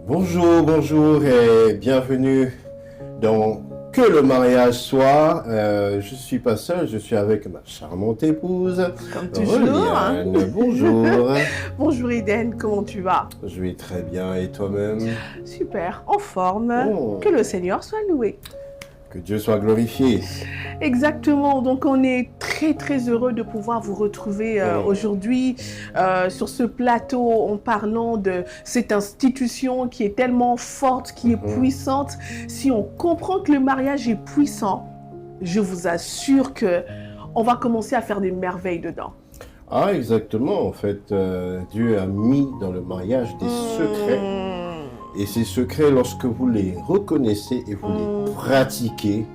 Bonjour, bonjour et bienvenue dans Que le mariage soit. Je suis pas seul, je suis avec ma charmante épouse, Comme toujours. Reliane. Bonjour. Bonjour Eden, comment tu vas? Je vais très bien et toi-même? Super, en forme. Oh. Que le Seigneur soit loué. Que Dieu soit glorifié. Exactement, donc on est très heureux de pouvoir vous retrouver aujourd'hui sur ce plateau en parlant de cette institution qui est tellement forte, qui est puissante. Si on comprend que le mariage est puissant, je vous assure que on va commencer à faire des merveilles dedans. Ah, exactement. En fait, Dieu a mis dans le mariage des secrets. Et ces secrets, lorsque vous les reconnaissez et vous les pratiquez,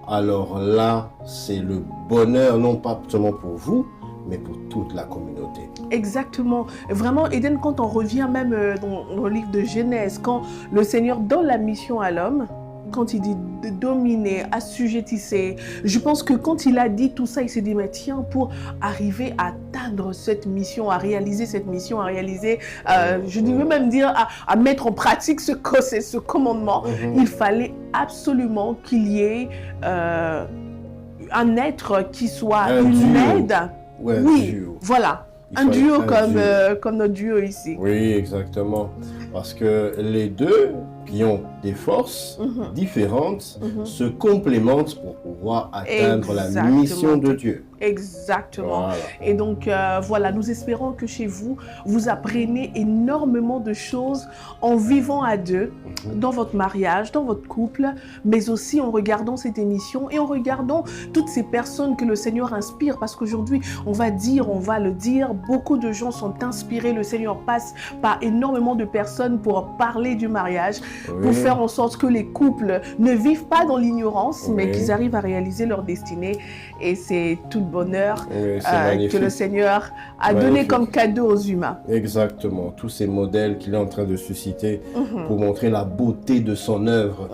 alors là, c'est le bonheur, non pas seulement pour vous, mais pour toute la communauté. Exactement. Vraiment, Eden, quand on revient même dans le livre de Genèse, quand le Seigneur donne la mission à l'homme, quand il dit de dominer, assujettissez, je pense que quand il a dit tout ça, il s'est dit, mais tiens, pour arriver à atteindre cette mission, à réaliser cette mission, à réaliser, je veux même dire, à mettre en pratique ce commandement, il fallait absolument qu'il y ait un être qui soit une aide. Ouais, oui, duo. Voilà. Un duo comme notre duo ici. Oui, exactement. Parce que les deux qui ont des forces différentes se complémentent pour pouvoir atteindre la mission de Dieu. Exactement. Voilà. Et donc, voilà, nous espérons que chez vous, vous apprenez énormément de choses en vivant à deux, dans votre mariage, dans votre couple, mais aussi en regardant cette émission et en regardant toutes ces personnes que le Seigneur inspire. Parce qu'aujourd'hui, on va le dire, beaucoup de gens sont inspirés. Le Seigneur passe par énormément de personnes pour parler du mariage, pour faire en sorte que les couples ne vivent pas dans l'ignorance, mais qu'ils arrivent à réaliser leur destinée. Et c'est tout le bonheur que le Seigneur a donné comme cadeau aux humains. Exactement. Tous ces modèles qu'il est en train de susciter pour montrer la beauté de son œuvre.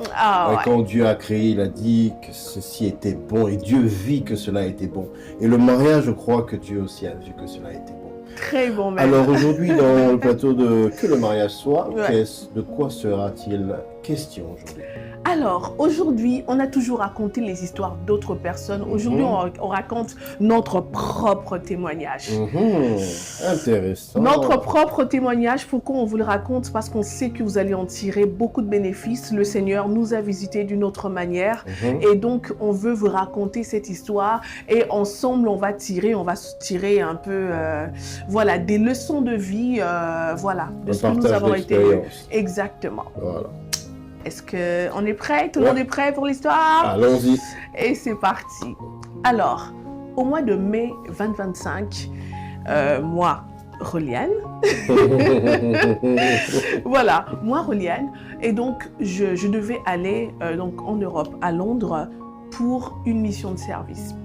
Quand Dieu a créé, il a dit que ceci était bon et Dieu vit que cela était bon. Et le mariage, je crois que Dieu aussi a vu que cela était bon. Très bon même. Alors aujourd'hui, dans le plateau de Que le mariage soit, de quoi sera-t-il question aujourd'hui? Alors, aujourd'hui, on a toujours raconté les histoires d'autres personnes. Aujourd'hui, on raconte notre propre témoignage. Intéressant. Notre propre témoignage, pourquoi on vous le raconte? Parce qu'on sait que vous allez en tirer beaucoup de bénéfices. Le Seigneur nous a visités d'une autre manière. Et donc, on veut vous raconter cette histoire. Et ensemble, on va se tirer un peu, voilà, des leçons de vie, voilà, de ce que nous avons été. Exactement. Voilà. Est-ce qu'on est prêt? Tout le monde est prêt pour l'histoire? Allons-y. Et c'est parti. Alors, au mois de mai 2025, moi, Reliane, voilà, moi, Reliane, et donc je devais aller donc, en Europe, à Londres, pour une mission de service.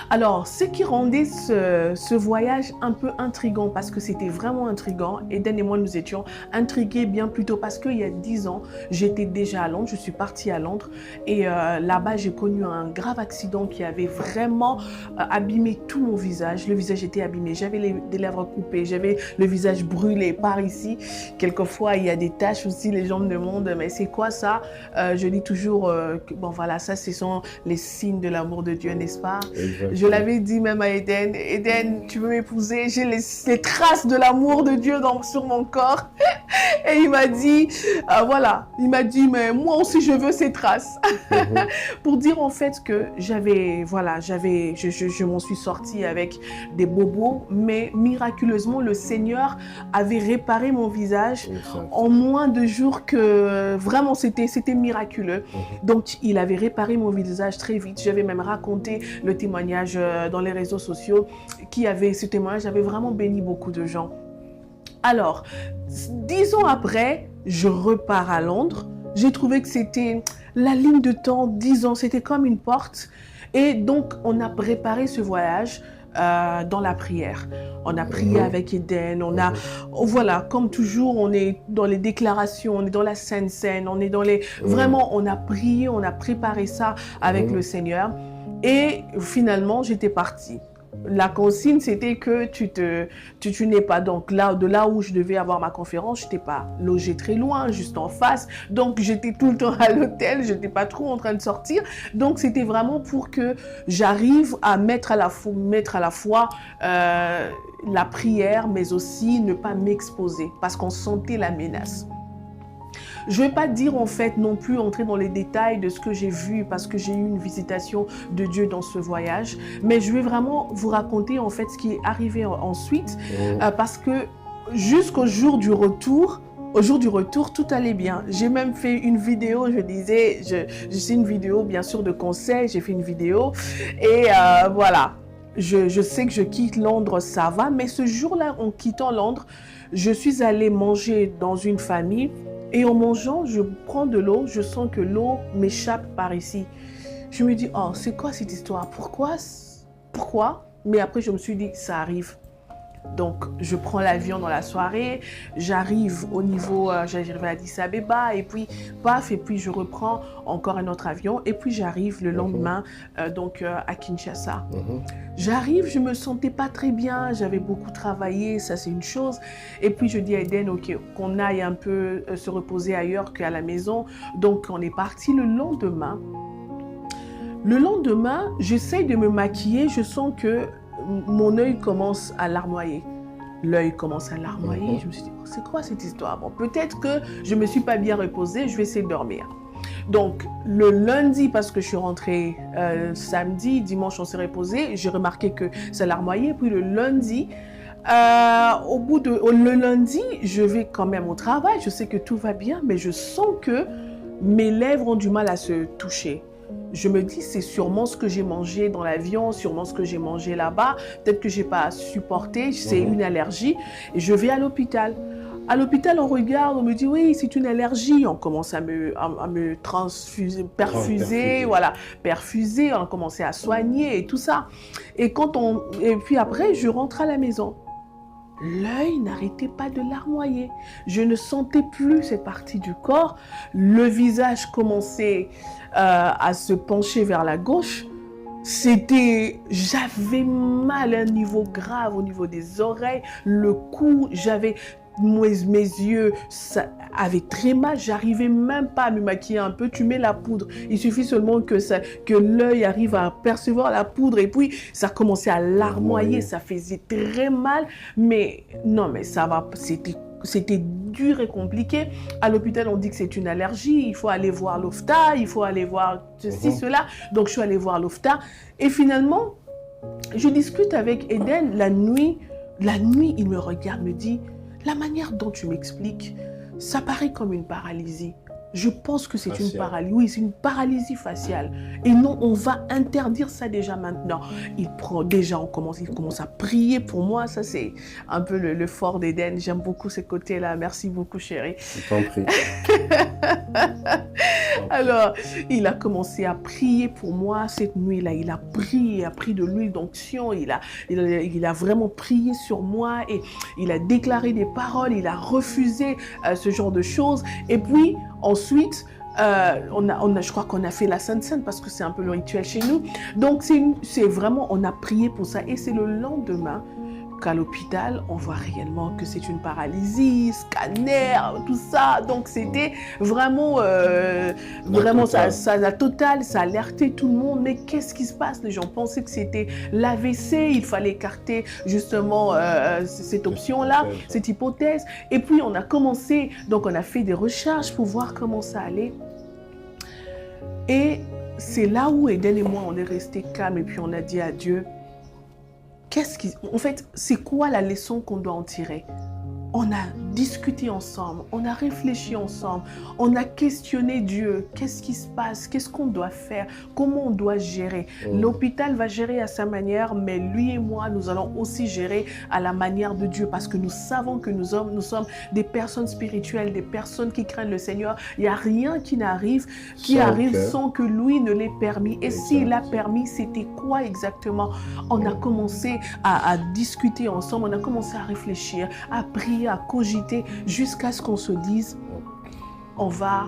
Alors, ce qui rendait ce voyage un peu intriguant, parce que c'était vraiment intriguant, Eden et moi nous étions intrigués bien plus tôt, parce qu'il y a 10 ans, j'étais déjà à Londres, je suis partie à Londres, et là-bas j'ai connu un grave accident qui avait vraiment abîmé tout mon visage. Le visage était abîmé, j'avais des lèvres coupées, j'avais le visage brûlé par ici. Quelquefois, il y a des taches aussi, les gens me demandent, mais c'est quoi ça? Je dis toujours, bon voilà, ça ce sont les signes de l'amour de Dieu, n'est-ce pas? Je l'avais dit même à Eden, Eden, tu veux m'épouser? J'ai les traces de l'amour de Dieu sur mon corps. Et il m'a dit, voilà, il m'a dit, mais moi aussi je veux ces traces. Pour dire en fait que je m'en suis sortie avec des bobos, mais miraculeusement, le Seigneur avait réparé mon visage en moins de jours que vraiment c'était miraculeux. Donc il avait réparé mon visage très vite. J'avais même raconté le témoignage dans les réseaux sociaux ce témoignage avait vraiment béni beaucoup de gens. Alors, 10 ans après, je repars à Londres. J'ai trouvé que c'était la ligne de temps, 10 ans, c'était comme une porte. Et donc, on a préparé ce voyage dans la prière. On a prié avec Eden, voilà, comme toujours, on est dans les déclarations, on est dans la Sainte Seine, on est dans les... Vraiment, on a prié, on a préparé ça avec le Seigneur. Et finalement, j'étais partie. La consigne, c'était que tu n'es pas, donc là, de là où je devais avoir ma conférence, je n'étais pas logée très loin, juste en face. Donc, j'étais tout le temps à l'hôtel, je n'étais pas trop en train de sortir. Donc, c'était vraiment pour que j'arrive à mettre à la fois la prière, mais aussi ne pas m'exposer, parce qu'on sentait la menace. Je ne vais pas dire en fait non plus entrer dans les détails de ce que j'ai vu parce que j'ai eu une visitation de Dieu dans ce voyage, mais je vais vraiment vous raconter en fait ce qui est arrivé ensuite parce que jusqu'au jour du retour, tout allait bien. J'ai même fait une vidéo, c'est une vidéo bien sûr de conseils, j'ai fait une vidéo et voilà. Je sais que je quitte Londres, ça va, mais ce jour-là, en quittant Londres, je suis allée manger dans une famille. Et en mangeant, je prends de l'eau, je sens que l'eau m'échappe par ici. Je me dis, oh, c'est quoi cette histoire? Pourquoi? Mais après, je me suis dit, ça arrive. Donc, je prends l'avion dans la soirée, j'arrive j'arrive à Addis Abeba, et puis, paf, et puis je reprends encore un autre avion, et puis j'arrive le lendemain, à Kinshasa. J'arrive, je me sentais pas très bien, j'avais beaucoup travaillé, ça c'est une chose, et puis je dis à Eden, ok, qu'on aille un peu se reposer ailleurs qu'à la maison, donc on est parti le lendemain. Le lendemain, j'essaye de me maquiller, je sens que mon œil commence à larmoyer. L'œil commence à larmoyer. Je me suis dit, oh, c'est quoi cette histoire? Bon, peut-être que je ne me suis pas bien reposée, je vais essayer de dormir. Donc, le lundi, parce que je suis rentrée samedi, dimanche, on s'est reposé, j'ai remarqué que ça larmoyait. Puis le lundi, le lundi, je vais quand même au travail, je sais que tout va bien, mais je sens que mes lèvres ont du mal à se toucher. Je me dis, c'est sûrement ce que j'ai mangé dans l'avion, sûrement ce que j'ai mangé là-bas. Peut-être que je n'ai pas supporté, c'est une allergie. Et je vais à l'hôpital. À l'hôpital, on regarde, on me dit, oui, c'est une allergie. On commence à me perfuser, on a commencé à soigner et tout ça. Et puis après, je rentre à la maison. L'œil n'arrêtait pas de larmoyer. Je ne sentais plus cette partie du corps. Le visage commençait à se pencher vers la gauche. J'avais mal à un niveau grave au niveau des oreilles, le cou, mes yeux avaient très mal, j'arrivais même pas à me maquiller un peu. Tu mets la poudre, il suffit seulement que l'œil arrive à percevoir la poudre et puis ça commençait à larmoyer, ça faisait très mal, mais non, mais ça va, c'était dur et compliqué. À l'hôpital, on dit que c'est une allergie, il faut aller voir l'OFTA, il faut aller voir ceci, cela. Donc, je suis allée voir l'OFTA. Et finalement, je discute avec Eden la nuit, il me regarde, me dit, la manière dont tu m'expliques, ça paraît comme une paralysie. Je pense que c'est une paralysie. Oui, c'est une paralysie faciale. Et non, on va interdire ça déjà maintenant. Il commence à prier pour moi. Ça, c'est un peu le fort d'Eden. J'aime beaucoup ce côté-là. Merci beaucoup, chérie. Je t'en prie. Alors, il a commencé à prier pour moi cette nuit-là. Il a prié, il a pris de l'huile d'onction. Il a vraiment prié sur moi et il a déclaré des paroles. Il a refusé ce genre de choses. Et puis, ensuite, je crois qu'on a fait la Sainte Seine parce que c'est un peu le rituel chez nous. Donc, c'est vraiment, on a prié pour ça. Et c'est le lendemain qu'à l'hôpital, on voit réellement que c'est une paralysie, scanner, tout ça. Donc, c'était vraiment, la totale, ça alertait tout le monde. Mais qu'est-ce qui se passe? Les gens pensaient que c'était l'AVC, il fallait écarter justement cette option-là, cette hypothèse. Et puis, on a commencé, donc on a fait des recherches pour voir comment ça allait. Et c'est là où Eden et moi, on est restés calmes et puis on a dit à Dieu, en fait, c'est quoi la leçon qu'on doit en tirer? On a discuté ensemble, on a réfléchi ensemble, on a questionné Dieu. Qu'est-ce qui se passe? Qu'est-ce qu'on doit faire? Comment on doit gérer? L'hôpital va gérer à sa manière, mais lui et moi, nous allons aussi gérer à la manière de Dieu parce que nous savons que nous sommes des personnes spirituelles, des personnes qui craignent le Seigneur. Il n'y a rien qui arrive sans que lui ne l'ait permis. Et s'il l'a permis, c'était quoi exactement? On a commencé à discuter ensemble, on a commencé à réfléchir, à prier, à cogiter jusqu'à ce qu'on se dise on va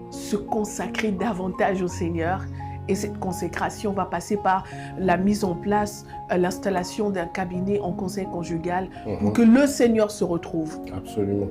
se consacrer davantage au Seigneur Et cette consécration va passer par la mise en place, l'installation d'un cabinet en conseil conjugal pour que le Seigneur se retrouve. Absolument.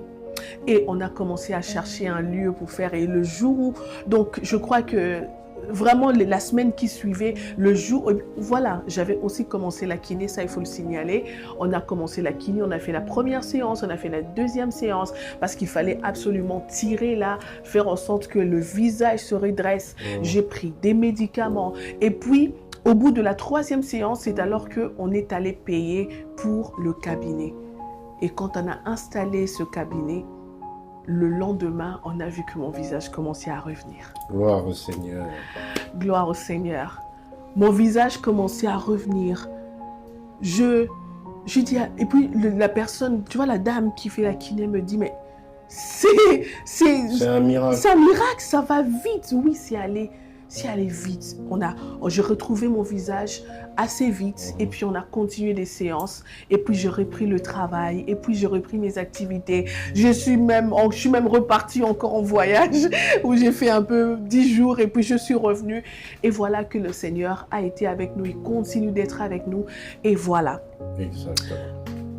Et on a commencé à chercher un lieu pour faire. Et le jour où... Donc, je crois que vraiment, la semaine qui suivait, le jour... Voilà, j'avais aussi commencé la kiné, ça, il faut le signaler. On a commencé la kiné, on a fait la première séance, on a fait la deuxième séance, parce qu'il fallait absolument tirer là, faire en sorte que le visage se redresse. J'ai pris des médicaments. Et puis, au bout de la troisième séance, c'est alors qu'on est allé payer pour le cabinet. Et quand on a installé ce cabinet, le lendemain, on a vu que mon visage commençait à revenir. Gloire au Seigneur. Gloire au Seigneur. Mon visage commençait à revenir. Je dis, et puis la personne, tu vois, la dame qui fait la kiné me dit, mais c'est un miracle. C'est un miracle, ça va vite. Oui, c'est allé vite. J'ai retrouvé mon visage assez vite et puis on a continué les séances et puis j'ai repris le travail et puis j'ai repris mes activités. Je suis même repartie encore en voyage où j'ai fait un peu 10 jours et puis je suis revenue et voilà que le Seigneur a été avec nous, il continue d'être avec nous et voilà. Exactement.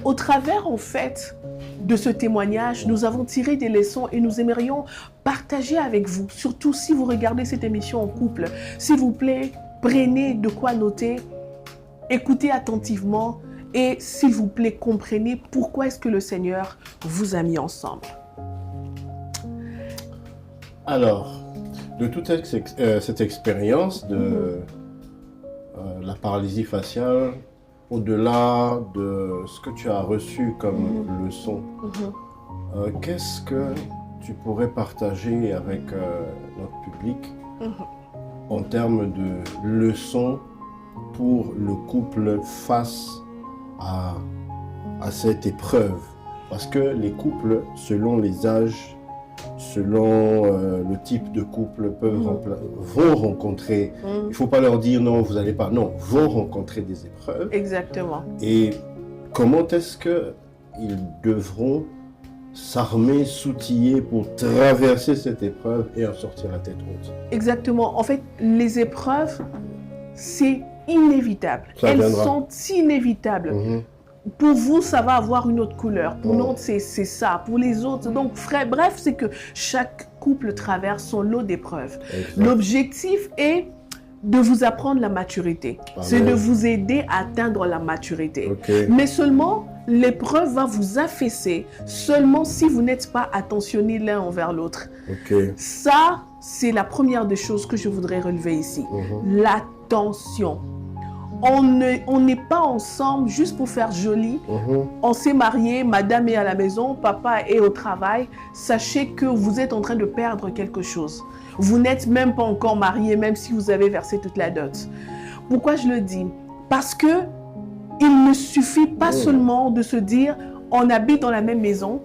Au travers en fait de ce témoignage, nous avons tiré des leçons et nous aimerions partager avec vous, surtout si vous regardez cette émission en couple. S'il vous plaît, prenez de quoi noter, écoutez attentivement et s'il vous plaît, comprenez pourquoi est-ce que le Seigneur vous a mis ensemble. Alors, de toute cette expérience de la paralysie faciale, au-delà de ce que tu as reçu comme leçon, qu'est-ce que tu pourrais partager avec notre public en termes de leçons pour le couple face à cette épreuve? Parce que les couples, selon les âges, selon le type de couple, vont rencontrer, il ne faut pas leur dire non, vous n'allez pas, non, vont rencontrer des épreuves. Exactement. Et comment est-ce qu'ils devront s'armer, s'outiller pour traverser cette épreuve et en sortir la tête haute? Exactement. En fait, les épreuves, c'est inévitable. Elles sont inévitables. Pour vous, ça va avoir une autre couleur. Pour nous, c'est ça. Pour les autres, donc, bref, c'est que chaque couple traverse son lot d'épreuves. L'objectif est de vous apprendre la maturité. C'est de vous aider à atteindre la maturité. Mais seulement, l'épreuve va vous affaisser seulement si vous n'êtes pas attentionnés l'un envers l'autre. Ça, c'est la première des choses que je voudrais relever ici. L'attention. On n'est pas ensemble juste pour faire joli. On s'est mariés, madame est à la maison, papa est au travail. Sachez que vous êtes en train de perdre quelque chose. Vous n'êtes même pas encore mariés, même si vous avez versé toute la dot. Pourquoi je le dis? Parce que il ne suffit pas seulement de se dire on habite dans la même maison,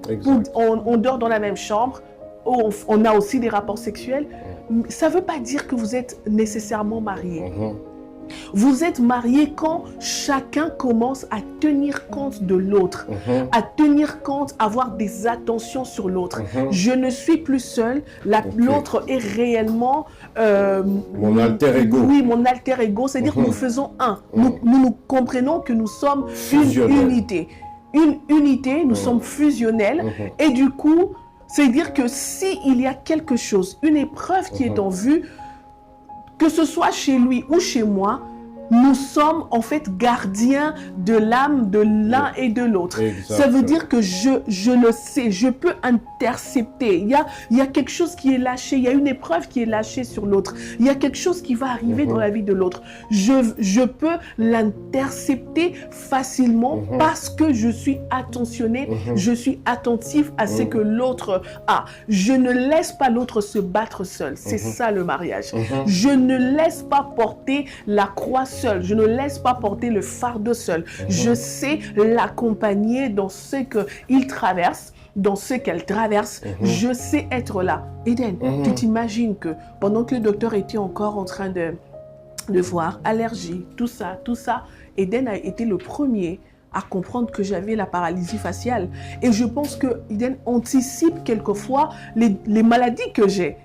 on dort dans la même chambre, on a aussi des rapports sexuels. Ça ne veut pas dire que vous êtes nécessairement mariés. Vous êtes mariés quand chacun commence à tenir compte de l'autre, à tenir compte, avoir des attentions sur l'autre. Je ne suis plus seule, l'autre est réellement... mon alter ego. Oui, mon alter ego, c'est-à-dire que nous faisons un. Nous comprenons que nous sommes une unité. Une unité, nous sommes fusionnels et du coup, c'est-à-dire que s'il y a quelque chose, une épreuve qui est en vue, que ce soit chez lui ou chez moi, nous sommes en fait gardiens de l'âme de l'un et de l'autre. Ça veut dire que je le sais, je peux intercepter. Il y a quelque chose qui est lâché, il y a une épreuve qui est lâchée sur l'autre. Il y a quelque chose qui va arriver dans la vie de l'autre. Je peux l'intercepter facilement parce que je suis attentionné, je suis attentif à ce que l'autre a. Je ne laisse pas l'autre se battre seul. C'est ça le mariage. Je ne laisse pas porter la croix seul. Je ne laisse pas porter le fardeau seul. Je sais l'accompagner dans ce qu'il traverse, dans ce qu'elle traverse. Je sais être là. Eden, tu t'imagines que pendant que le docteur était encore en train de voir allergie, tout ça, Eden a été le premier à comprendre que j'avais la paralysie faciale. Et je pense que Eden anticipe quelquefois les maladies que j'ai.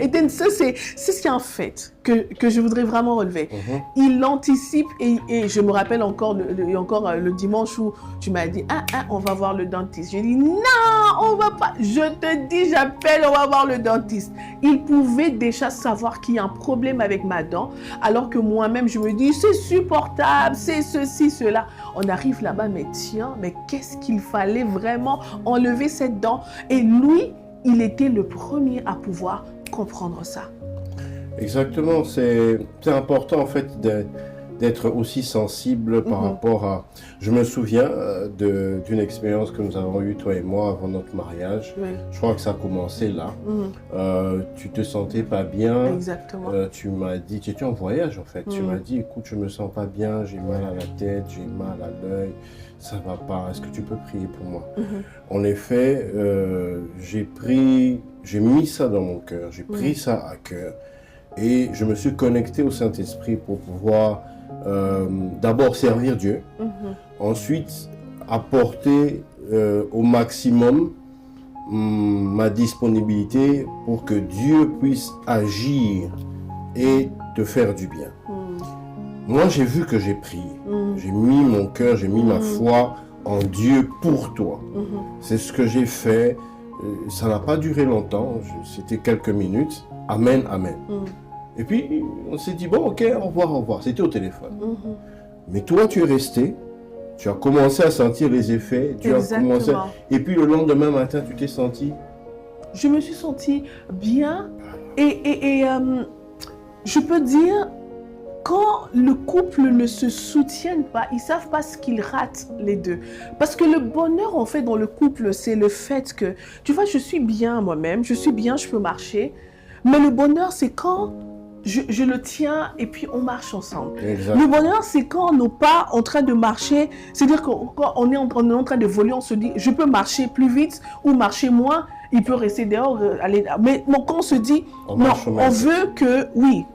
Eden, ça, c'est ce qui est un fait que je voudrais vraiment relever. Il anticipe et je me rappelle encore le dimanche où tu m'as dit on va voir le dentiste. J'ai dit non, on va pas. Je te dis, j'appelle, on va voir le dentiste. Il pouvait déjà savoir qu'il y a un problème avec ma dent, alors que moi-même je me dis c'est supportable, c'est ceci, cela. On arrive là-bas, mais tiens, mais qu'est-ce qu'il fallait vraiment enlever cette dent? Et lui, il était le premier à pouvoir comprendre ça. Exactement, c'est important en fait d'être aussi sensible par rapport à... Je me souviens d'une expérience que nous avons eue, toi et moi, avant notre mariage. Oui. Je crois que ça a commencé là. Tu te sentais pas bien. Exactement. Tu m'as dit, tu étais en voyage en fait. Tu m'as dit, écoute, je me sens pas bien, j'ai mal à la tête, j'ai mal à l'œil, ça va pas. Est-ce que tu peux prier pour moi? En effet, j'ai mis ça dans mon cœur, j'ai pris ça à cœur. Et je me suis connecté au Saint-Esprit pour pouvoir d'abord servir Dieu, ensuite apporter au maximum ma disponibilité pour que Dieu puisse agir et te faire du bien. Moi, j'ai vu que j'ai prié. J'ai mis mon cœur, j'ai mis ma foi en Dieu pour toi. C'est ce que j'ai fait. Ça n'a pas duré longtemps, c'était quelques minutes. Amen, amen. Et puis, on s'est dit, bon, ok, au revoir, au revoir. C'était au téléphone. Mais toi, tu es resté, tu as commencé à sentir les effets, et puis le lendemain matin, tu t'es senti? Je me suis sentie bien et je peux dire, quand le couple ne se soutient pas, ils ne savent pas ce qu'ils ratent les deux. Parce que le bonheur, en fait, dans le couple, c'est le fait que, tu vois, je suis bien moi-même, je suis bien, je peux marcher. Mais le bonheur, c'est quand je le tiens et puis on marche ensemble. Exact. Le bonheur, c'est quand on n'est pas en train de marcher, c'est-à-dire quand on est en train de voler, on se dit, je peux marcher plus vite ou marcher moins, il peut rester dehors, aller. Mais quand on se dit, on veut que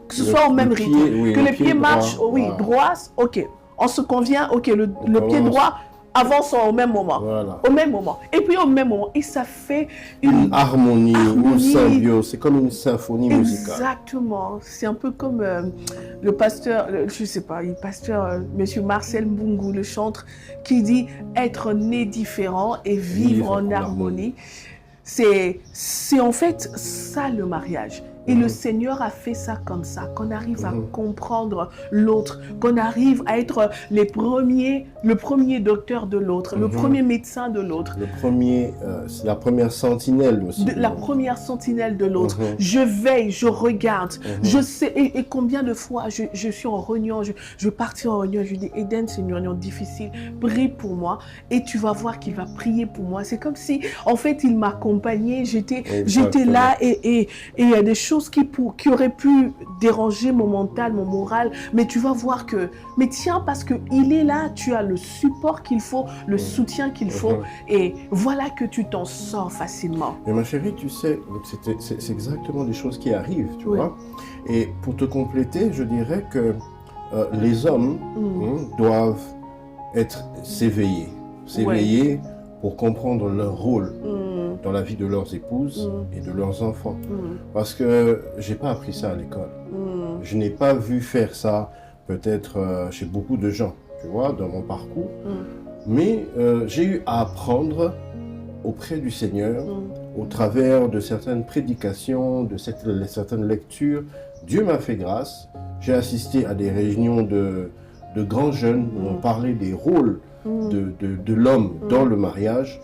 ce soit au même rythme, que les pieds marchent, droit, ok. On se convient, ok, le pied droit avance au même moment. Voilà. Au même moment. Et puis au même moment. Et ça fait une harmonie, une symbiose. C'est comme une symphonie musicale. Exactement. C'est un peu comme le pasteur, je ne sais pas, le pasteur, monsieur Marcel Mbungu, le chantre, qui dit être né différent et vivre en harmonie. C'est en fait ça le mariage. Et le Seigneur a fait ça comme ça, qu'on arrive à comprendre l'autre, qu'on arrive à être le premier docteur de l'autre, le premier médecin de l'autre. C'est la première sentinelle aussi. La première sentinelle de l'autre. Je veille, je regarde, je sais, et combien de fois je suis en réunion, je partir en réunion, je dis, Eden, c'est une réunion difficile, prie pour moi, et tu vas voir qu'il va prier pour moi. C'est comme si, en fait, il m'accompagnait, j'étais là, et il y a des choses qui auraient pu déranger mon mental, mon moral, mais tu vas voir que, mais tiens, parce qu'il est là, tu as le support qu'il faut, le soutien qu'il faut, et voilà que tu t'en sors facilement. Mais ma chérie, tu sais, c'est exactement des choses qui arrivent, tu vois. Et pour te compléter, je dirais que les hommes doivent s'éveiller pour comprendre leur rôle dans la vie de leurs épouses et de leurs enfants. Parce que j'ai pas appris ça à l'école. Je n'ai pas vu faire ça peut-être chez beaucoup de gens, tu vois, dans mon parcours. Mais j'ai eu à apprendre auprès du Seigneur, au travers de certaines prédications, de certaines lectures. Dieu m'a fait grâce. J'ai assisté à des réunions de grands jeunes où on parlait des rôles de l'homme dans le mariage.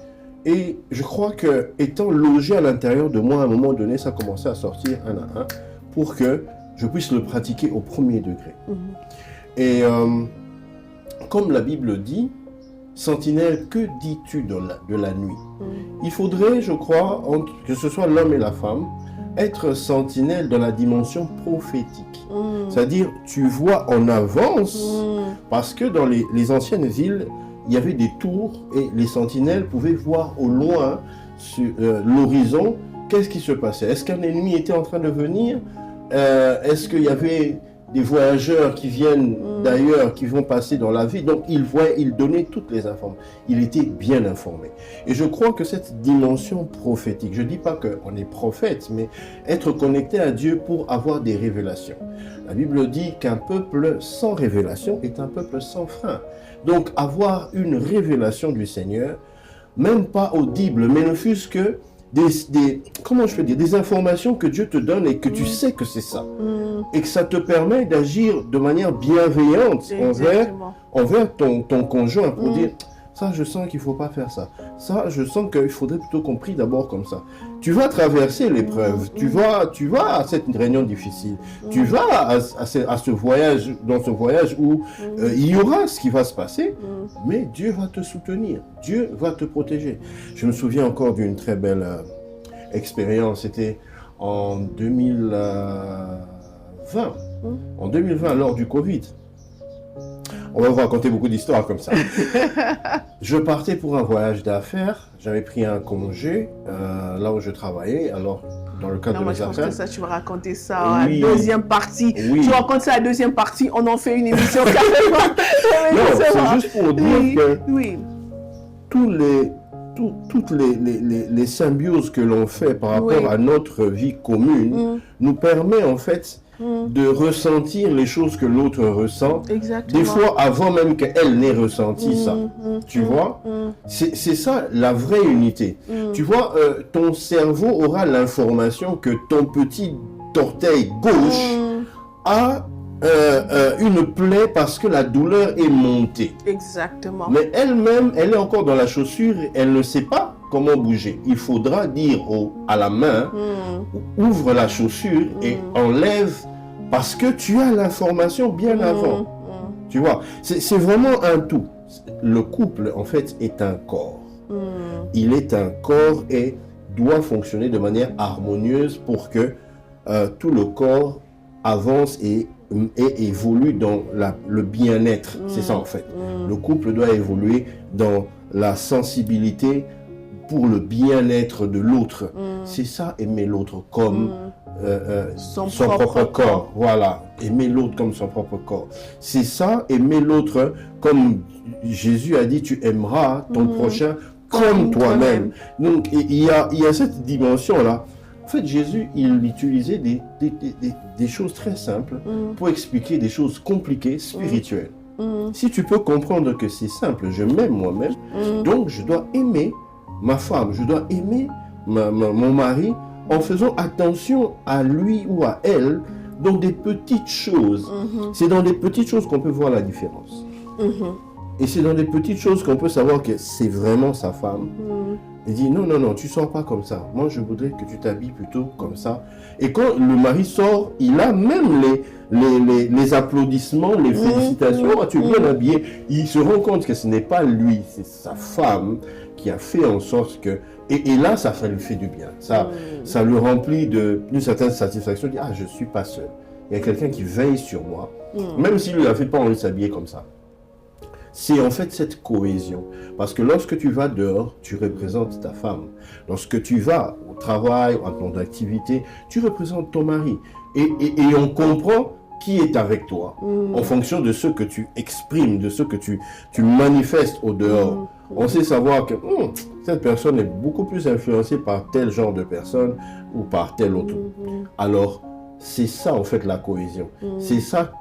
Et je crois que, étant logé à l'intérieur de moi, à un moment donné, ça commençait à sortir un à un pour que je puisse le pratiquer au premier degré. Et comme la Bible dit, sentinelle, que dis-tu de la nuit? Il faudrait, je crois, que ce soit l'homme et la femme, être sentinelle dans la dimension prophétique. C'est-à-dire, tu vois en avance, parce que dans les anciennes villes, il y avait des tours et les sentinelles pouvaient voir au loin, sur l'horizon, qu'est-ce qui se passait. Est-ce qu'un ennemi était en train de venir? Est-ce qu'il y avait des voyageurs qui viennent d'ailleurs, qui vont passer dans la ville. Donc, il donnait toutes les informations. Il était bien informé. Et je crois que cette dimension prophétique, je ne dis pas qu'on est prophète, mais être connecté à Dieu pour avoir des révélations. La Bible dit qu'un peuple sans révélation est un peuple sans frein. Donc, avoir une révélation du Seigneur, même pas audible, mais ne fût-ce que comment je peux dire, des informations que Dieu te donne et que tu sais que c'est ça. Et que ça te permet d'agir de manière bienveillante envers ton conjoint pour dire, ça je sens qu'il ne faut pas faire ça. Ça je sens qu'il faudrait plutôt qu'on prie d'abord comme ça. Tu vas traverser l'épreuve, tu vas à cette réunion difficile, tu vas à ce voyage, dans ce voyage où il y aura ce qui va se passer, mais Dieu va te soutenir, Dieu va te protéger. Je me souviens encore d'une très belle expérience, c'était en 2020. En 2020, lors du Covid. On va vous raconter beaucoup d'histoires comme ça. Je partais pour un voyage d'affaires. J'avais pris un congé là où je travaillais. Alors, dans le cadre de mes affaires. Je pense que ça, tu vas raconter ça à la deuxième partie. Oui. Tu racontes ça à la deuxième partie. On en fait une émission carrément. Non, c'est juste pour dire que toutes les symbioses que l'on fait par rapport à notre vie commune nous permet en fait de ressentir les choses que l'autre ressent. Exactement. Des fois avant même qu'elle n'ait ressenti ça. Tu vois, c'est ça la vraie unité. Tu vois, ton cerveau aura l'information que ton petit orteil gauche a une plaie parce que la douleur est montée. Exactement. Mais elle-même, elle est encore dans la chaussure, elle ne sait pas comment bouger. Il faudra dire à la main, ouvre la chaussure et enlève, parce que tu as l'information bien avant. Tu vois, c'est vraiment un tout. Le couple, en fait, est un corps. Il est un corps et doit fonctionner de manière harmonieuse pour que tout le corps avance et évolue dans le bien-être. C'est ça, en fait. Le couple doit évoluer dans la sensibilité pour le bien-être de l'autre. C'est ça, aimer l'autre comme son propre corps. Voilà, aimer l'autre comme son propre corps. C'est ça, aimer l'autre comme Jésus a dit, tu aimeras ton prochain comme toi-même. Donc, il y a cette dimension-là. En fait, Jésus, il utilisait des choses très simples pour expliquer des choses compliquées, spirituelles. Si tu peux comprendre que c'est simple, je m'aime moi-même, donc je dois aimer ma femme, je dois aimer mon mari en faisant attention à lui ou à elle dans des petites choses. C'est dans des petites choses qu'on peut voir la différence. Et c'est dans des petites choses qu'on peut savoir que c'est vraiment sa femme. Il dit non, tu sors pas comme ça. Moi, je voudrais que tu t'habilles plutôt comme ça. Et quand le mari sort, il a même les applaudissements, les félicitations. Ah, tu es bien habillé. Il se rend compte que ce n'est pas lui, c'est sa femme qui a fait en sorte que... Et là, ça lui fait du bien. Ça le remplit d'une certaine satisfaction. Il dit, ah, je ne suis pas seul. Il y a quelqu'un qui veille sur moi. Même s'il lui a fait pas envie de s'habiller comme ça. C'est en fait cette cohésion. Parce que lorsque tu vas dehors, tu représentes ta femme. Lorsque tu vas au travail, à ton activité, tu représentes ton mari. Et on comprend qui est avec toi en fonction de ce que tu exprimes, de ce que tu manifestes au dehors. On sait savoir que cette personne est beaucoup plus influencée par tel genre de personne ou par tel autre. Alors, c'est ça en fait la cohésion. C'est ça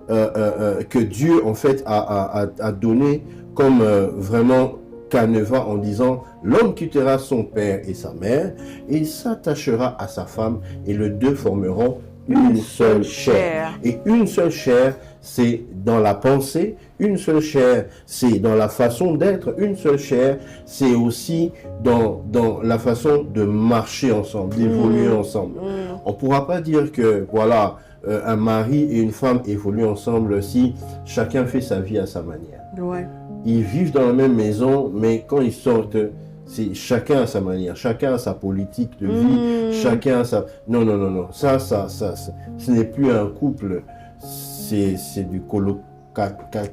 que Dieu en fait a donné comme vraiment canevas en disant l'homme quittera son père et sa mère et il s'attachera à sa femme et les deux formeront une seule chair. Et une seule chair, c'est dans la pensée, une seule chair, c'est dans la façon d'être, une seule chair, c'est aussi dans la façon de marcher ensemble, d'évoluer ensemble. On ne pourra pas dire que, voilà, un mari et une femme évoluent ensemble si chacun fait sa vie à sa manière. Ouais. Ils vivent dans la même maison, mais quand ils sortent, c'est chacun à sa manière, chacun a sa politique de vie, chacun a sa... Non. Ça, ce n'est plus un couple, c'est du colocataire,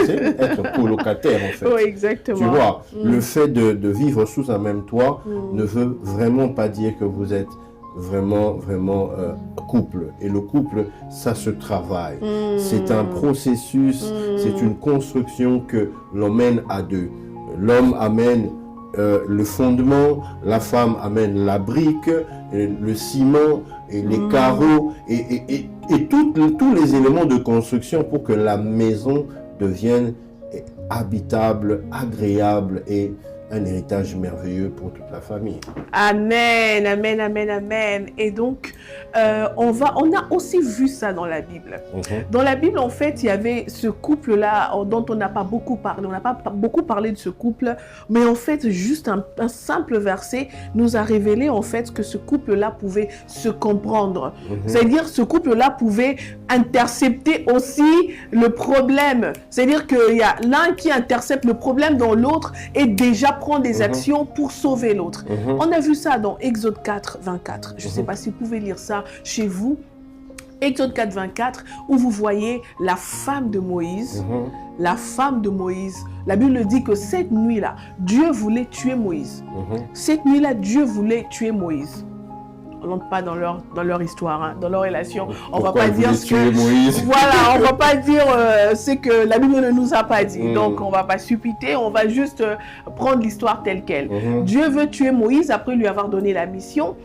c'est être colocataire en fait. Oui, exactement. Tu vois, le fait de vivre sous un même toit ne veut vraiment pas dire que vous êtes vraiment couple. Et le couple, ça se travaille. C'est un processus, c'est une construction que l'on mène à deux. L'homme amène le fondement, la femme amène la brique, le ciment, et les carreaux, et tous les éléments de construction pour que la maison devienne habitable, agréable et un héritage merveilleux pour toute la famille. Amen, amen, amen, amen. Et donc, on a aussi vu ça dans la Bible. Dans la Bible, en fait, il y avait ce couple-là dont on n'a pas beaucoup parlé. On n'a pas beaucoup parlé de ce couple, mais en fait, juste un simple verset nous a révélé en fait que ce couple-là pouvait se comprendre. C'est-à-dire, ce couple-là pouvait intercepter aussi le problème. C'est-à-dire qu'il y a l'un qui intercepte le problème dans l'autre et déjà prend des actions pour sauver l'autre. On a vu ça dans Exode 4, 24. Je ne sais pas si vous pouvez lire ça chez vous. Exode 4, 24, où vous voyez la femme de Moïse. La femme de Moïse. La Bible dit que cette nuit-là, Dieu voulait tuer Moïse. Cette nuit-là, Dieu voulait tuer Moïse. On n'entre pas dans leur histoire, hein, dans leur relation. On ne va pas dire ce que... Moïse. Voilà, on ne va pas dire ce que la Bible ne nous a pas dit. Donc, on ne va pas suppiter, on va juste prendre l'histoire telle qu'elle. Dieu veut tuer Moïse après lui avoir donné la mission.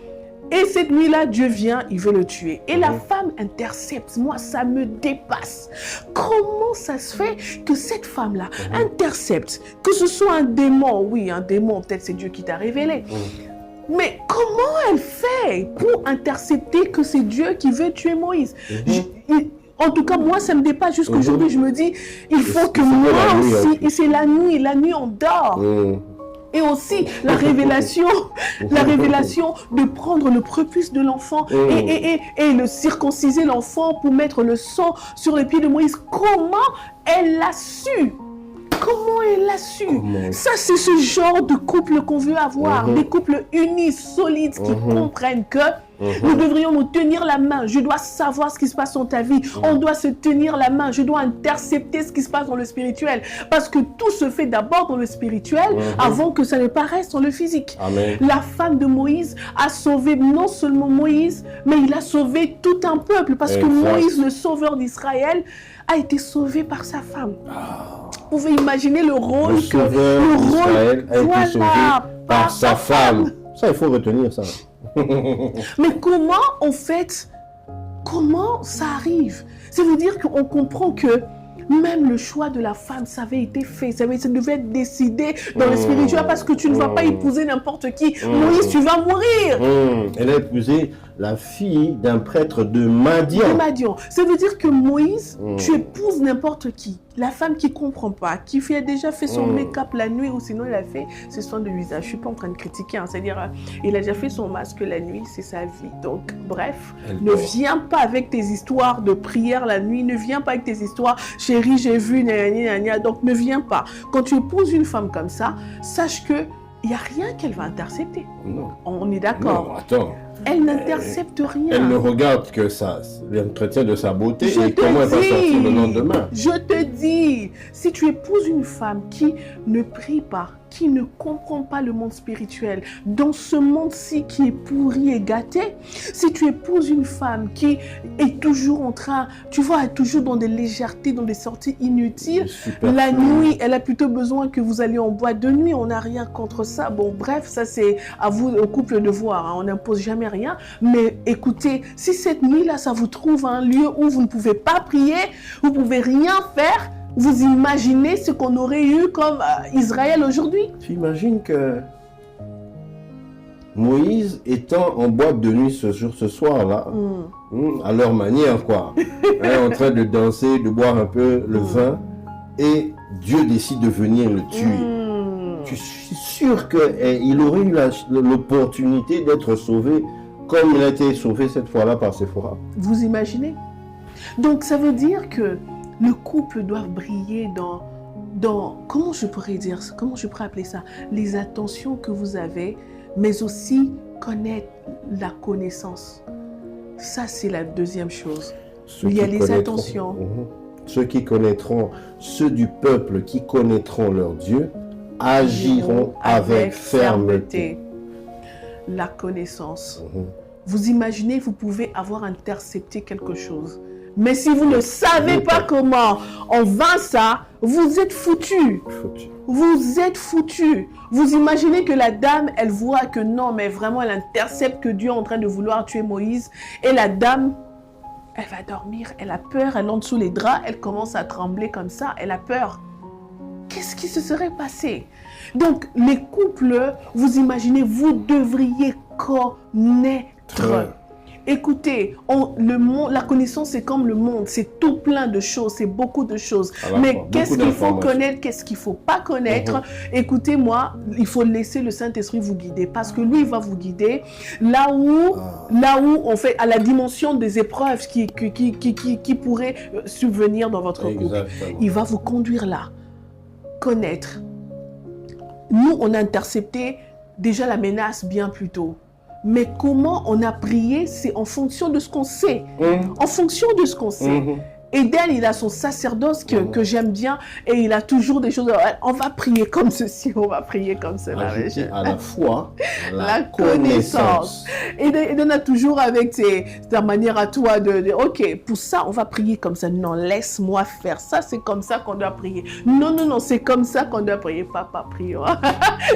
Et cette nuit-là, Dieu vient, il veut le tuer. Et la femme intercepte. Moi, ça me dépasse. Comment ça se fait que cette femme-là intercepte? Que ce soit un démon, oui, un démon, peut-être c'est Dieu qui t'a révélé. Mais comment elle fait pour intercepter que c'est Dieu qui veut tuer Moïse? En tout cas, moi, ça me dépasse jusqu'aujourd'hui. Je me dis, il faut que moi aussi, et c'est la nuit on dort. Et aussi la révélation de prendre le prépuce de l'enfant et le circonciser l'enfant pour mettre le sang sur les pieds de Moïse. Comment elle l'a su? Comment elle l'a su? Ça, c'est ce genre de couple qu'on veut avoir. Des couples unis, solides, qui comprennent que nous devrions nous tenir la main. Je dois savoir ce qui se passe dans ta vie. On doit se tenir la main. Je dois intercepter ce qui se passe dans le spirituel. Parce que tout se fait d'abord dans le spirituel avant que ça ne paraisse dans le physique. Amen. La femme de Moïse a sauvé non seulement Moïse, mais il a sauvé tout un peuple. Parce que Moïse, le sauveur d'Israël, a été sauvé par sa femme. Vous pouvez imaginer le rôle le sauveur d'Israël a été sauvé par sa femme. Ça, il faut retenir ça. Mais comment, en fait, comment ça arrive? Ça veut dire qu'on comprend que même le choix de la femme, ça avait été fait. Ça devait être décidé dans le spirituel parce que tu ne vas pas épouser n'importe qui. Moïse, tu vas mourir. Elle a épousé la fille d'un prêtre de Madian. Ça veut dire que Moïse, tu épouses n'importe qui. La femme qui ne comprend pas, qui a déjà fait son make-up la nuit ou sinon il a fait ses soins de visage. Je ne suis pas en train de critiquer, hein. C'est-à-dire il a déjà fait son masque la nuit, c'est sa vie. Donc bref, ne viens pas avec tes histoires de prière la nuit, ne viens pas avec tes histoires, chérie j'ai vu, donc ne viens pas. Quand tu épouses une femme comme ça, sache que il n'y a rien qu'elle va intercepter. Non. On est d'accord. Non, attends. Elle n'intercepte rien. Elle ne regarde que ça, l'entretien de sa beauté et comment elle va sortir le lendemain. Je te dis, si tu épouses une femme qui ne prie pas, qui ne comprend pas le monde spirituel, dans ce monde-ci qui est pourri et gâté, si tu épouses une femme qui est toujours en train, tu vois, toujours dans des légèretés, dans des sorties inutiles, la nuit, elle a plutôt besoin que vous alliez en boîte de nuit, on n'a rien contre ça. Bon, bref, ça c'est à vous, au couple, de voir, hein. On n'impose jamais rien, mais écoutez, si cette nuit-là, ça vous trouve un lieu où vous ne pouvez pas prier, vous ne pouvez rien faire, vous imaginez ce qu'on aurait eu comme Israël aujourd'hui? Tu imagines que Moïse étant en boîte de nuit ce soir-là, à leur manière quoi, hein, en train de danser, de boire un peu le vin, et Dieu décide de venir le tuer. Je suis sûr qu'il aurait eu l'opportunité d'être sauvé comme il a été sauvé cette fois-là par Séphora. Vous imaginez? Donc ça veut dire que le couple doit briller dans, comment je pourrais dire, comment je pourrais appeler ça, les attentions que vous avez, mais aussi connaître la connaissance. Ça, c'est la deuxième chose. Il y a les attentions. Ceux qui connaîtront, ceux du peuple qui connaîtront leur Dieu, agiront avec fermeté. La connaissance. vous imaginez, vous pouvez avoir intercepté quelque chose. Mais si vous ne savez pas comment on vainc ça, vous êtes foutu. Vous êtes foutu. Vous imaginez que la dame, elle voit que non, mais vraiment, elle intercepte que Dieu est en train de vouloir tuer Moïse. Et la dame, elle va dormir, elle a peur, elle entre sous les draps, elle commence à trembler comme ça, elle a peur. Qu'est-ce qui se serait passé? Donc, les couples, vous imaginez, vous devriez connaître. Écoutez, la connaissance, c'est comme le monde, c'est tout plein de choses, c'est beaucoup de choses. Mais qu'est-ce qu'il faut connaître, qu'est-ce qu'il ne faut pas connaître? Écoutez-moi, il faut laisser le Saint-Esprit vous guider, parce que lui, il va vous guider là où on fait à la dimension des épreuves qui pourraient subvenir dans votre couple. Il va vous conduire là, connaître. Nous, on a intercepté déjà la menace bien plus tôt. Mais comment on a prié, c'est en fonction de ce qu'on sait. En fonction de ce qu'on sait. Eden, il a son sacerdoce que j'aime bien et il a toujours des choses. On va prier comme ceci, on va prier comme cela. À la foi, la connaissance. Et il en a toujours avec ta manière à toi ok, pour ça, on va prier comme ça. Non, laisse-moi faire. Ça, c'est comme ça qu'on doit prier. Non, c'est comme ça qu'on doit prier. Papa, prions.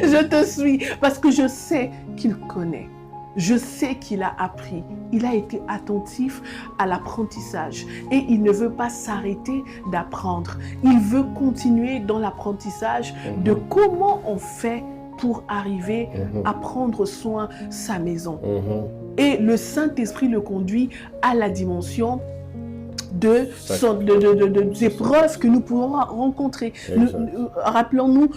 Je te suis parce que je sais qu'il connaît. Je sais qu'il a appris, il a été attentif à l'apprentissage et il ne veut pas s'arrêter d'apprendre. Il veut continuer dans l'apprentissage de comment on fait pour arriver à prendre soin de sa maison. Et le Saint-Esprit le conduit à la dimension des épreuves que nous pourrons rencontrer. Rappelons-nous,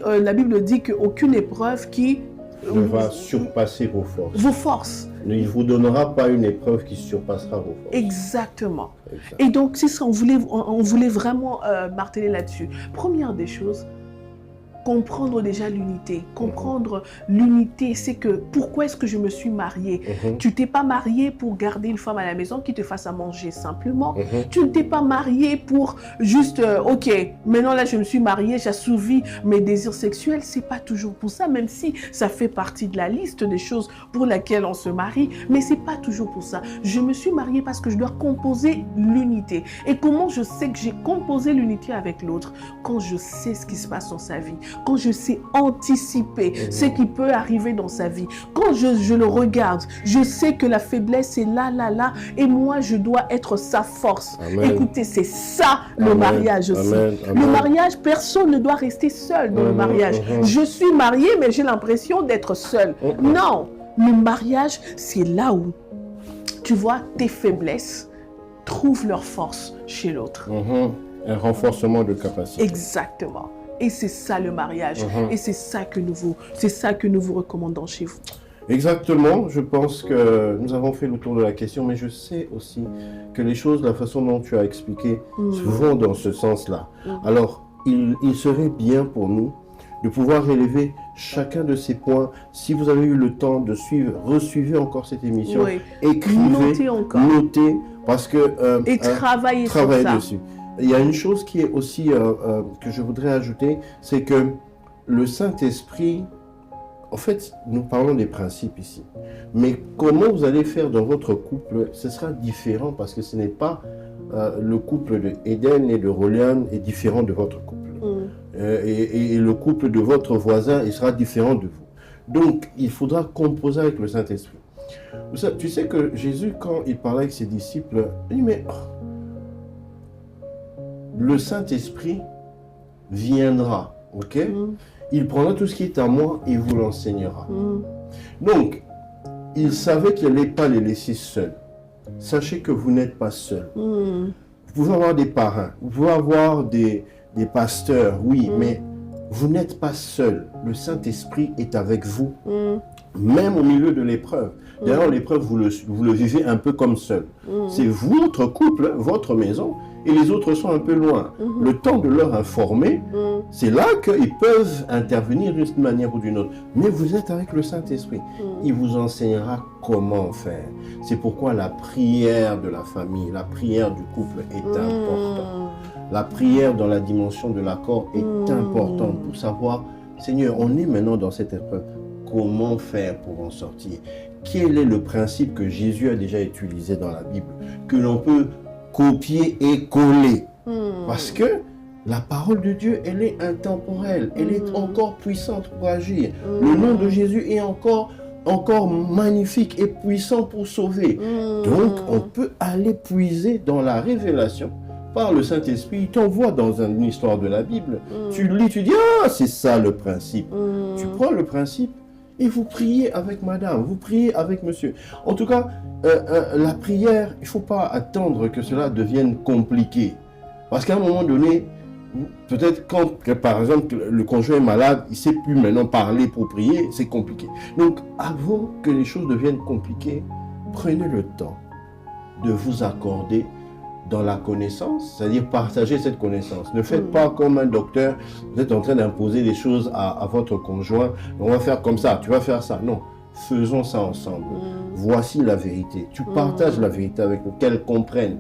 la Bible dit qu'aucune épreuve qui ne va surpasser vos forces. Vos forces. Il ne vous donnera pas une épreuve qui surpassera vos forces. Exactement. Et donc, c'est ça, on voulait vraiment marteler là-dessus. Première des choses, comprendre déjà l'unité. Comprendre l'unité, c'est que pourquoi est-ce que je me suis mariée? Tu t'es pas mariée pour garder une femme à la maison qui te fasse à manger simplement. Tu ne t'es pas mariée pour juste, ok, maintenant là je me suis mariée, j'assouvis mes désirs sexuels. C'est pas toujours pour ça, même si ça fait partie de la liste des choses pour laquelle on se marie, mais c'est pas toujours pour ça. Je me suis mariée parce que je dois composer l'unité. Et comment je sais que j'ai composé l'unité avec l'autre? Quand je sais ce qui se passe dans sa vie. Quand je sais anticiper ce qui peut arriver dans sa vie, quand je le regarde, je sais que la faiblesse est là, et moi je dois être sa force. Amen. Écoutez, c'est ça le mariage aussi. Le mariage, personne ne doit rester seul dans le mariage. Je suis mariée, mais j'ai l'impression d'être seule. Non, le mariage, c'est là où tu vois tes faiblesses trouvent leur force chez l'autre. Un renforcement de capacité. Exactement. Et c'est ça le mariage. Et c'est ça que nous vous recommandons chez vous. Exactement. Je pense que nous avons fait le tour de la question, mais je sais aussi que les choses, la façon dont tu as expliqué, vont dans ce sens-là. Alors, il serait bien pour nous de pouvoir élever chacun de ces points. Si vous avez eu le temps de suivre, resuivez encore cette émission, écrivez, notez, parce que... et travaillez sur ça. Dessus. Il y a une chose qui est aussi, que je voudrais ajouter, c'est que le Saint-Esprit, en fait, nous parlons des principes ici, mais comment vous allez faire dans votre couple, ce sera différent parce que ce n'est pas le couple de Eden et de Roliane est différent de votre couple. Et le couple de votre voisin, il sera différent de vous. Donc, il faudra composer avec le Saint-Esprit. Tu sais que Jésus, quand il parlait avec ses disciples, il dit, mais... le Saint-Esprit viendra, ok? Il prendra tout ce qui est à moi et vous l'enseignera. Donc, il savait qu'il n'allait pas les laisser seuls. Sachez que vous n'êtes pas seuls. Vous pouvez avoir des parrains, vous pouvez avoir des pasteurs, oui, mais vous n'êtes pas seuls. Le Saint-Esprit est avec vous, même au milieu de l'épreuve. D'ailleurs, l'épreuve, vous le vivez un peu comme seul. C'est votre couple, votre maison, et les autres sont un peu loin. Le temps de leur informer, c'est là qu'ils peuvent intervenir d'une manière ou d'une autre. Mais vous êtes avec le Saint-Esprit. Il vous enseignera comment faire. C'est pourquoi la prière de la famille, la prière du couple est importante. La prière dans la dimension de l'accord est importante pour savoir, Seigneur, on est maintenant dans cette épreuve. Comment faire pour en sortir? quel est le principe que Jésus a déjà utilisé dans la Bible, que l'on peut copier et coller. Parce que la parole de Dieu, elle est intemporelle, elle est encore puissante pour agir. Le nom de Jésus est encore magnifique et puissant pour sauver. Donc, on peut aller puiser dans la révélation par le Saint-Esprit. Il t'envoie dans une histoire de la Bible. Tu lis, tu dis, ah, c'est ça le principe. Tu prends le principe et vous priez avec madame, vous priez avec monsieur. En tout cas, la prière, il ne faut pas attendre que cela devienne compliqué. Parce qu'à un moment donné, peut-être quand, par exemple, le conjoint est malade, il ne sait plus maintenant parler pour prier, c'est compliqué. Donc, avant que les choses deviennent compliquées, prenez le temps de vous accorder dans la connaissance, c'est-à-dire partager cette connaissance. Ne faites pas comme un docteur, vous êtes en train d'imposer des choses à votre conjoint, on va faire comme ça, tu vas faire ça. Non, faisons ça ensemble. Voici la vérité. Tu partages la vérité avec nous, qu'elle comprenne.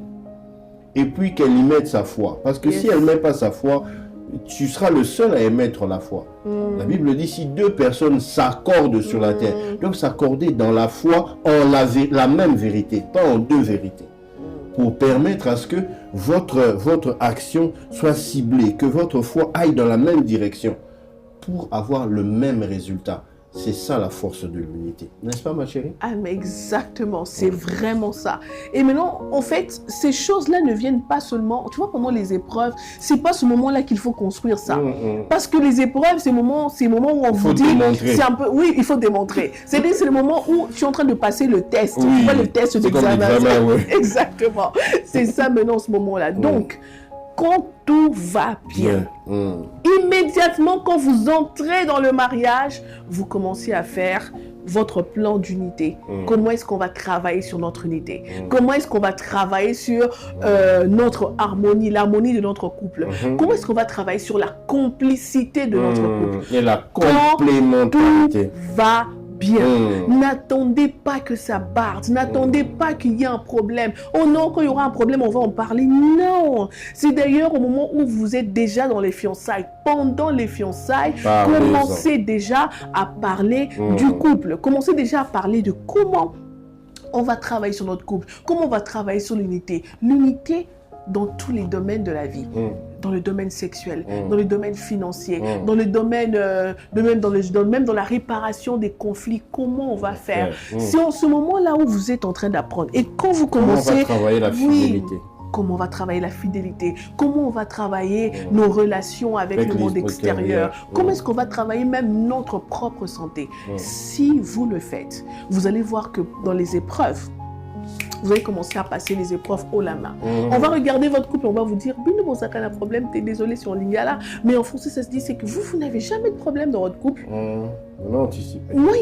Et puis qu'elle y mette sa foi. Parce que si elle ne met pas sa foi, tu seras le seul à émettre la foi. La Bible dit si deux personnes s'accordent sur la terre, donc s'accorder dans la foi en la même vérité, pas en deux vérités. Pour permettre à ce que votre action soit ciblée, que votre foi aille dans la même direction pour avoir le même résultat. C'est ça la force de l'unité. N'est-ce pas, ma chérie? Ah, mais exactement, c'est vraiment ça. Et maintenant, en fait, ces choses-là ne viennent pas seulement... Tu vois comment les épreuves, c'est pas ce moment-là qu'il faut construire ça. Parce que les épreuves, c'est le moment où on vous dit... C'est un peu, oui, il faut démontrer. C'est-à-dire, c'est le moment où tu es en train de passer le test. Oui, tu vois le test d'examen. Oui. Exactement. C'est ça maintenant, ce moment-là. Donc, quand tout va bien, immédiatement quand vous entrez dans le mariage, vous commencez à faire votre plan d'unité. Comment est-ce qu'on va travailler sur notre unité? Comment est-ce qu'on va travailler sur notre harmonie, l'harmonie de notre couple? Comment est-ce qu'on va travailler sur la complicité de notre couple? Et la complémentarité. Tout va bien. N'attendez pas que ça parte. N'attendez pas qu'il y ait un problème. Oh non, quand il y aura un problème, on va en parler. Non. C'est d'ailleurs au moment où vous êtes déjà dans les fiançailles. Pendant les fiançailles, commencez déjà à parler du couple. Commencez déjà à parler de comment on va travailler sur notre couple. Comment on va travailler sur l'unité. L'unité dans tous les domaines de la vie. Dans le domaine sexuel, dans le domaine financier, dans le domaine, même dans la réparation des conflits, comment on va faire. C'est en ce moment-là où vous êtes en train d'apprendre. Et quand vous commencez... Comment on va travailler la fidélité. Comment on va travailler la fidélité, comment on va travailler nos relations avec le monde extérieur, comment est-ce qu'on va travailler même notre propre santé. Si vous le faites, vous allez voir que dans les épreuves, vous allez commencer à passer les épreuves haut la main. On va regarder votre couple, on va vous dire, Bino, bon, ça a un problème, t'es désolé si on ligne là. Mais en français, ça se dit, c'est que vous n'avez jamais de problème dans votre couple. On a anticipé. Moi,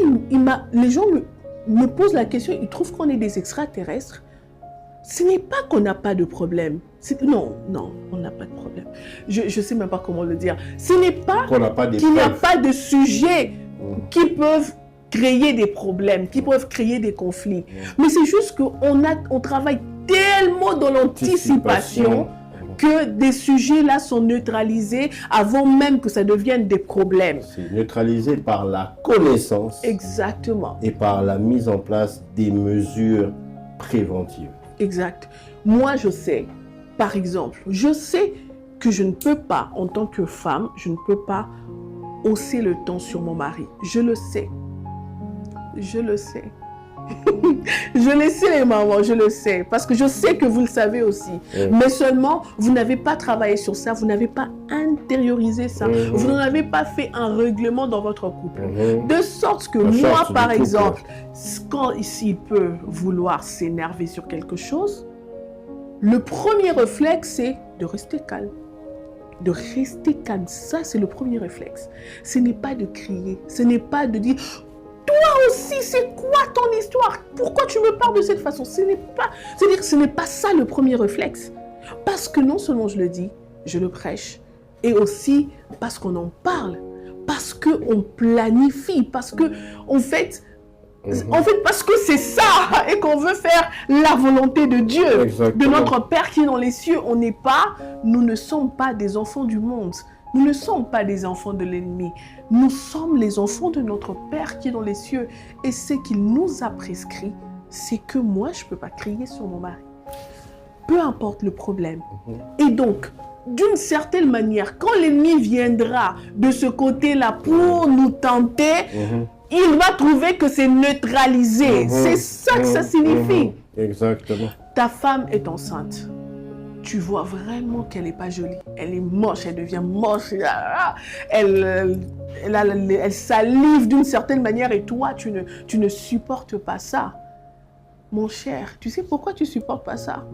les gens me posent la question, ils trouvent qu'on est des extraterrestres. Ce n'est pas qu'on n'a pas de problème. Non, on n'a pas de problème. Je ne sais même pas comment le dire. Ce n'est pas qu'il n'y a pas de sujets qui peuvent créer des problèmes, qui peuvent créer des conflits. Mais c'est juste qu'on travaille tellement dans l'anticipation que des sujets là sont neutralisés avant même que ça devienne des problèmes. C'est neutralisé par la connaissance. Exactement. Et par la mise en place des mesures préventives. Exact. Moi, je sais, par exemple, je sais que je ne peux pas, en tant que femme, je ne peux pas hausser le ton sur mon mari. Je le sais. Je le sais. Je le sais, les mamans, je le sais. Parce que je sais que vous le savez aussi. Mais seulement, vous n'avez pas travaillé sur ça, vous n'avez pas intériorisé ça. Vous n'en avez pas fait un règlement dans votre couple. De sorte que moi, par exemple, quand il peut vouloir s'énerver sur quelque chose, le premier réflexe, c'est de rester calme. De rester calme. Ça, c'est le premier réflexe. Ce n'est pas de crier. Ce n'est pas de dire... Toi aussi, c'est quoi ton histoire? Pourquoi tu me parles de cette façon? C'est-à-dire que ce n'est pas ça le premier réflexe. Parce que non seulement je le dis, je le prêche, et aussi parce qu'on en parle, parce qu'on planifie, parce que, en fait, parce que c'est ça, et qu'on veut faire la volonté de Dieu, de notre Père qui est dans les cieux. Nous ne sommes pas des enfants du monde. Nous ne sommes pas des enfants de l'ennemi. Nous sommes les enfants de notre Père qui est dans les cieux. Et ce qu'il nous a prescrit, c'est que moi, je ne peux pas crier sur mon mari. Peu importe le problème. Et donc, d'une certaine manière, quand l'ennemi viendra de ce côté-là pour nous tenter, il va trouver que c'est neutralisé. C'est ça que ça signifie. Exactement. Ta femme est enceinte. Tu vois vraiment qu'elle n'est pas jolie. Elle est moche, elle devient moche. Elle salive d'une certaine manière et toi, tu ne supportes pas ça. Mon cher, tu sais pourquoi tu ne supportes pas ça?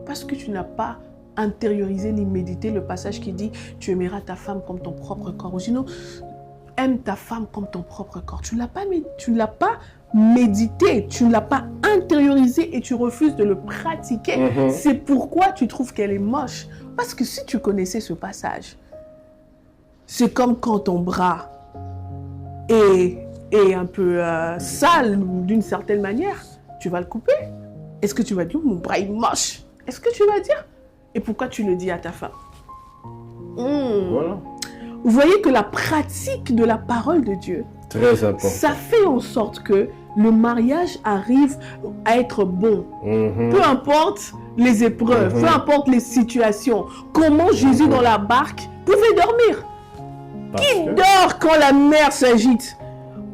Parce que tu n'as pas intériorisé ni médité le passage qui dit « Tu aimeras ta femme comme ton propre corps ». Ou sinon, aime ta femme comme ton propre corps. Tu ne l'as pas médité, tu ne l'as pas intériorisé et tu refuses de le pratiquer. C'est pourquoi tu trouves qu'elle est moche. Parce que si tu connaissais ce passage, c'est comme quand ton bras est un peu sale d'une certaine manière, tu vas le couper. Est-ce que tu vas dire mon bras est moche? Est-ce que tu vas dire? Et pourquoi tu le dis à ta femme? Voilà. Vous voyez que la pratique de la parole de Dieu, très important, ça fait en sorte que le mariage arrive à être bon. Peu importe les épreuves, peu importe les situations. Comment Jésus dans la barque pouvait dormir? Qui dort quand la mer s'agite?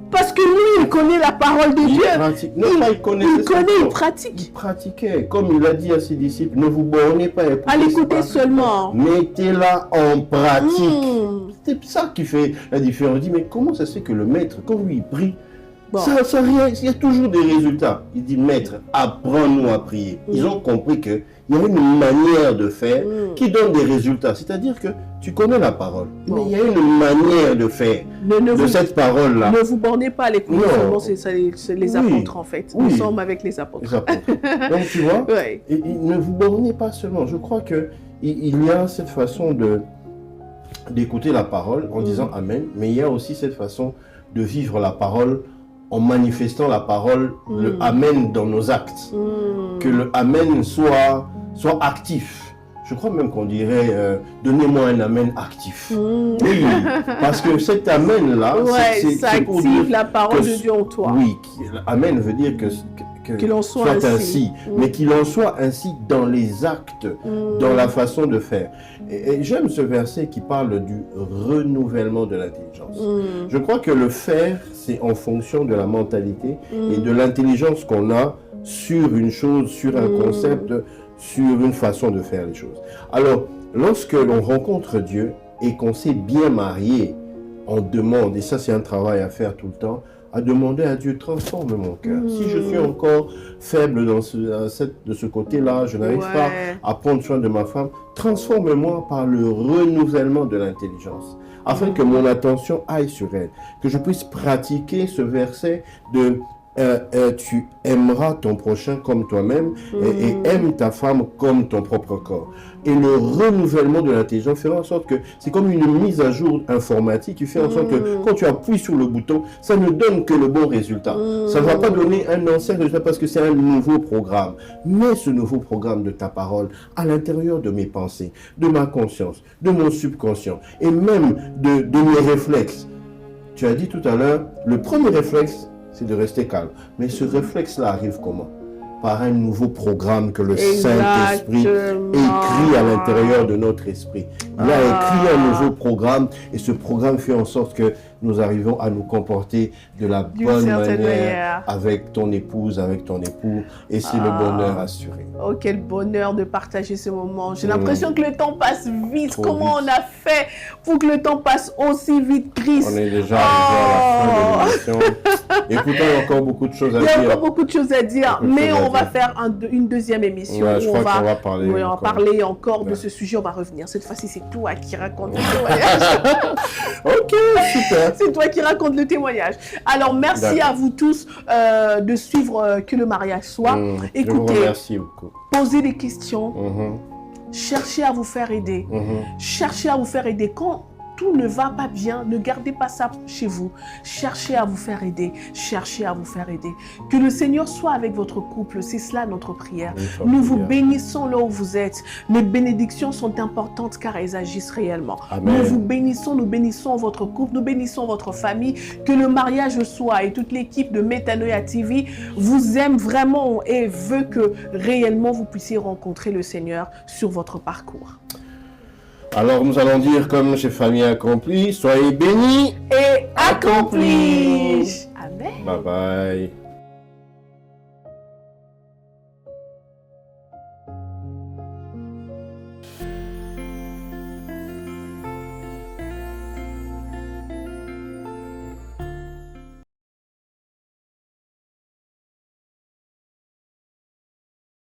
Parce que lui, il connaît la parole de Dieu. Il connaît, il pratique. Il pratiquait. Comme il a dit à ses disciples, ne vous bornez pas à l'écouter seulement. Mettez-la en pratique. C'est ça qui fait la différence. On dit, mais comment ça se fait que le maître, quand lui, il prie, il y a toujours des résultats. Il dit, maître, apprends-nous à prier. Ils ont compris qu'il y a une manière de faire qui donne des résultats. C'est-à-dire que tu connais la parole, mais il y a une manière de faire cette parole-là. Ne vous bornez pas à l'écouter seulement, c'est les apôtres en fait. Nous sommes avec les apôtres. Donc tu vois, et ne vous bornez pas seulement. Je crois qu'il y a cette façon d'écouter la parole en disant Amen, mais il y a aussi cette façon de vivre la parole en manifestant la parole, le Amen dans nos actes. Que le Amen soit actif. Je crois même qu'on dirait donnez-moi un Amen actif. Oui, parce que cet Amen-là, c'est pour dire la parole de Dieu en toi. Oui, Amen veut dire qu'il en soit ainsi. Mais qu'il en soit ainsi dans les actes, dans la façon de faire. Et j'aime ce verset qui parle du renouvellement de l'intelligence. Je crois que le faire, c'est en fonction de la mentalité et de l'intelligence qu'on a sur une chose, sur un concept, sur une façon de faire les choses. Alors, lorsque l'on rencontre Dieu et qu'on s'est bien marié, on demande, et ça c'est un travail à faire tout le temps, à demander à Dieu, transforme mon cœur. Si je suis encore faible de ce côté-là, je n'arrive pas à prendre soin de ma femme, transforme-moi par le renouvellement de l'intelligence, afin que mon attention aille sur elle, que je puisse pratiquer ce verset de tu aimeras ton prochain comme toi-même et aime ta femme comme ton propre corps. Et le renouvellement de l'intelligence fait en sorte que c'est comme une mise à jour informatique qui fait en sorte que quand tu appuies sur le bouton, ça ne donne que le bon résultat. Ça ne va pas donner un ancien résultat parce que c'est un nouveau programme. Mais ce nouveau programme de ta parole à l'intérieur de mes pensées, de ma conscience, de mon subconscient et même de mes réflexes. Tu as dit tout à l'heure, le premier réflexe, c'est de rester calme. Mais ce réflexe-là arrive comment? Par un nouveau programme que le Saint-Esprit écrit à l'intérieur de notre esprit. Il a écrit un nouveau programme et ce programme fait en sorte que nous arrivons à nous comporter de la bonne manière avec ton épouse, avec ton époux, et c'est le bonheur assuré. Oh, quel bonheur de partager ce moment. J'ai l'impression que le temps passe vite. Comment on a fait pour que le temps passe aussi vite, Chris? On est déjà arrivé à la fin de l'émission. Écoutez, il y a encore beaucoup de choses à dire. Il y a encore beaucoup de choses à dire, mais on va faire une deuxième émission. Je crois qu'on va parler. Oui, on va parler encore de ce sujet. On va revenir. Cette fois-ci, c'est toi qui raconte le témoignage. Ok, super. C'est toi qui raconte le témoignage. Alors, merci à vous tous de suivre Que le mariage soit. Écoutez, je vous remercie beaucoup. Posez des questions. Cherchez à vous faire aider. Cherchez à vous faire aider. Quand tout ne va pas bien, ne gardez pas ça chez vous. Cherchez à vous faire aider. Cherchez à vous faire aider. Que le Seigneur soit avec votre couple. C'est cela notre prière. Nous vous bénissons là où vous êtes. Les bénédictions sont importantes car elles agissent réellement. Amen. Nous vous bénissons, nous bénissons votre couple, nous bénissons votre famille. Que le mariage soit et toute l'équipe de Metanoia TV vous aime vraiment et veut que réellement vous puissiez rencontrer le Seigneur sur votre parcours. Alors nous allons dire comme chez Famille Accomplie, soyez bénis Et accomplis. Amen. Bye bye.